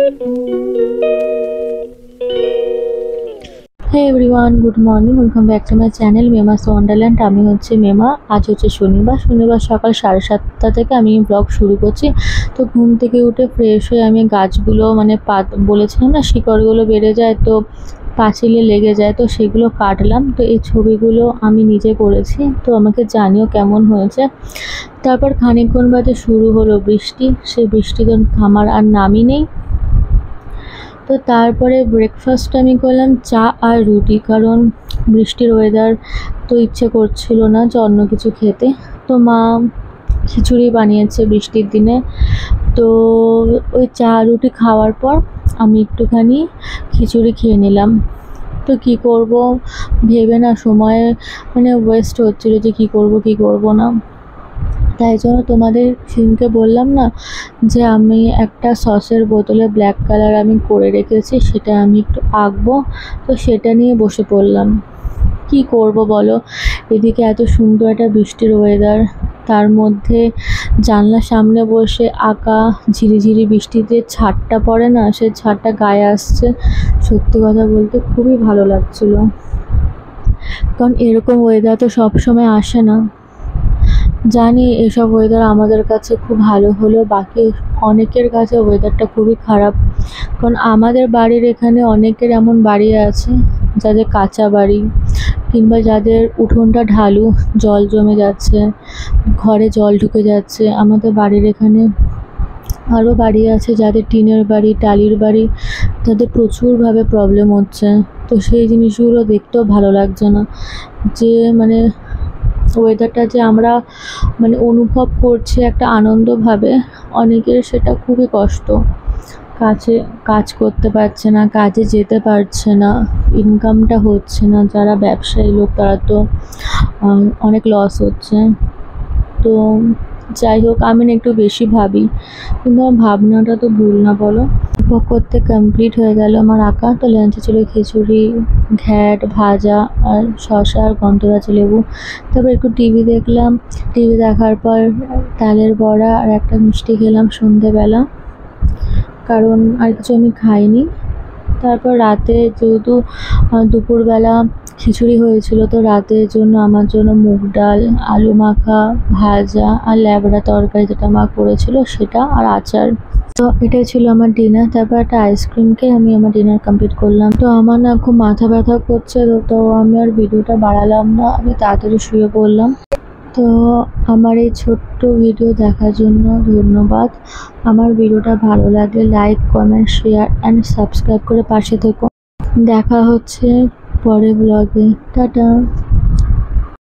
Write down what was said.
Hey everyone, good morning. Welcome back to my channel মেমাস Wonderland. আমি হচ্ছে মেমা। আজ হচ্ছে শনিবার সকাল 7:30 থেকে আমি ব্লগ শুরু করছি। তো ঘুম থেকে উঠে ফ্রেশ হয়ে আমি গাছগুলো বলেছিলাম না শিকড়গুলো বেড়ে যায় তো পাঁচিলে লেগে যায়, তো সেগুলো কাটলাম। তো এই ছবিগুলো আমি নিজে করেছি, তো আমাকে জানিও কেমন হয়েছে। তারপর খানিকক্ষণ বাদে শুরু হলো বৃষ্টি। সেই বৃষ্টি তো থামার আর নামই নেই। তো তারপরে ব্রেকফাস্ট আমি করলাম চা আর রুটি, কারণ বৃষ্টির ওয়েদার, তো ইচ্ছে করছিল না যে অন্য কিছু খেতে। তো মা খিচুড়ি বানিয়েছে বৃষ্টির দিনে। তো ওই চা রুটি খাওয়ার পর আমি একটুখানি খিচুড়ি খেয়ে নিলাম। তো কী করব ভেবে না সময় ওয়েস্ট হচ্ছিলো যে কী করব না। তাই জন্য তোমাদের সেদিনকে বললাম না যে আমি একটা সসের বোতলে ব্ল্যাক কালার আমি করে রেখেছি, সেটা আমি একটু আঁকবো। তো সেটা নিয়ে বসে পড়লাম। কি করব বলো, এদিকে এত সুন্দর একটা বৃষ্টির ওয়েদার, তার মধ্যে জানলার সামনে বসে আঁকা ঝিরিঝিরি বৃষ্টিতে ছাটটা পড়ে না, সে ছাটটা গায়ে আসছে। সত্যি কথা বলতে খুবই ভালো লাগছিল, কারণ এরকম ওয়েদার তো সবসময় আসে না। জানি এসব ওয়েদার আমাদের কাছে খুব ভালো হলেও বাকি অনেকের কাছে ওয়েদারটা খুবই খারাপ। কারণ আমাদের বাড়ির এখানে অনেকের এমন বাড়ি আছে যাদের কাঁচা বাড়ি, কিংবা যাদের উঠোনটা ঢালু, জল জমে যাচ্ছে, ঘরে জল ঢুকে যাচ্ছে। আমাদের বাড়ির এখানে আরও বাড়ি আছে যাদের টিনের বাড়ি, টালির বাড়ি, তাদের প্রচুরভাবে প্রবলেম হচ্ছে। তো সেই জিনিসগুলো দেখতেও ভালো লাগছে না, যে ওয়েদারটা যে আমরা অনুভব করছি একটা আনন্দভাবে, অনেকের সেটা খুবই কষ্ট। কাজ করতে পারছে না, কাজে যেতে পারছে না, ইনকামটা হচ্ছে না। যারা ব্যবসায়ী লোক তারা তো অনেক লস হচ্ছে। তো যাই হোক, আমি না একটু বেশি ভাবি, কিন্তু আমার ভাবনাটা তো ভুল না বলো। করতে কমপ্লিট হয়ে গেল আমার আঁকা। তো লাঞ্চে ছিল খিচুড়ি, ঘ্যাট ভাজা আর শসা আর গন্ধরাজ লেবু। তারপর একটু টিভি দেখলাম। টিভি দেখার পর তালের বড়া আর একটা মিষ্টি খেলাম সন্ধেবেলা, কারণ আর কিছু আমি খাইনি। তারপর রাতে যেহেতু দুপুরবেলা খিচুড়ি হয়েছিল, তো রাতের জন্য আমার জন্য মুগ ডাল, আলু মাখা, ভাজা আর ল্যাবড়া তরকারি যেটা মা করেছিল সেটা, আর আচার। তো এটাই ছিল আমার ডিনার। তারপর একটা আইসক্রিম খেয়ে আমি আমার ডিনার কমপ্লিট করলাম। তো আমার না খুব মাথা ব্যথা করছে, তো আমি আর ভিডিওটা বাড়ালাম না, আমি তাড়াতাড়ি শুয়ে পড়লাম। তো আমার এই ছোট্ট ভিডিও দেখার জন্য ধন্যবাদ। আমার ভিডিওটা ভালো লাগলে like, comment, share and subscribe করে পাশে থেকো। দেখা হচ্ছে পরের ব্লগে। টাটা।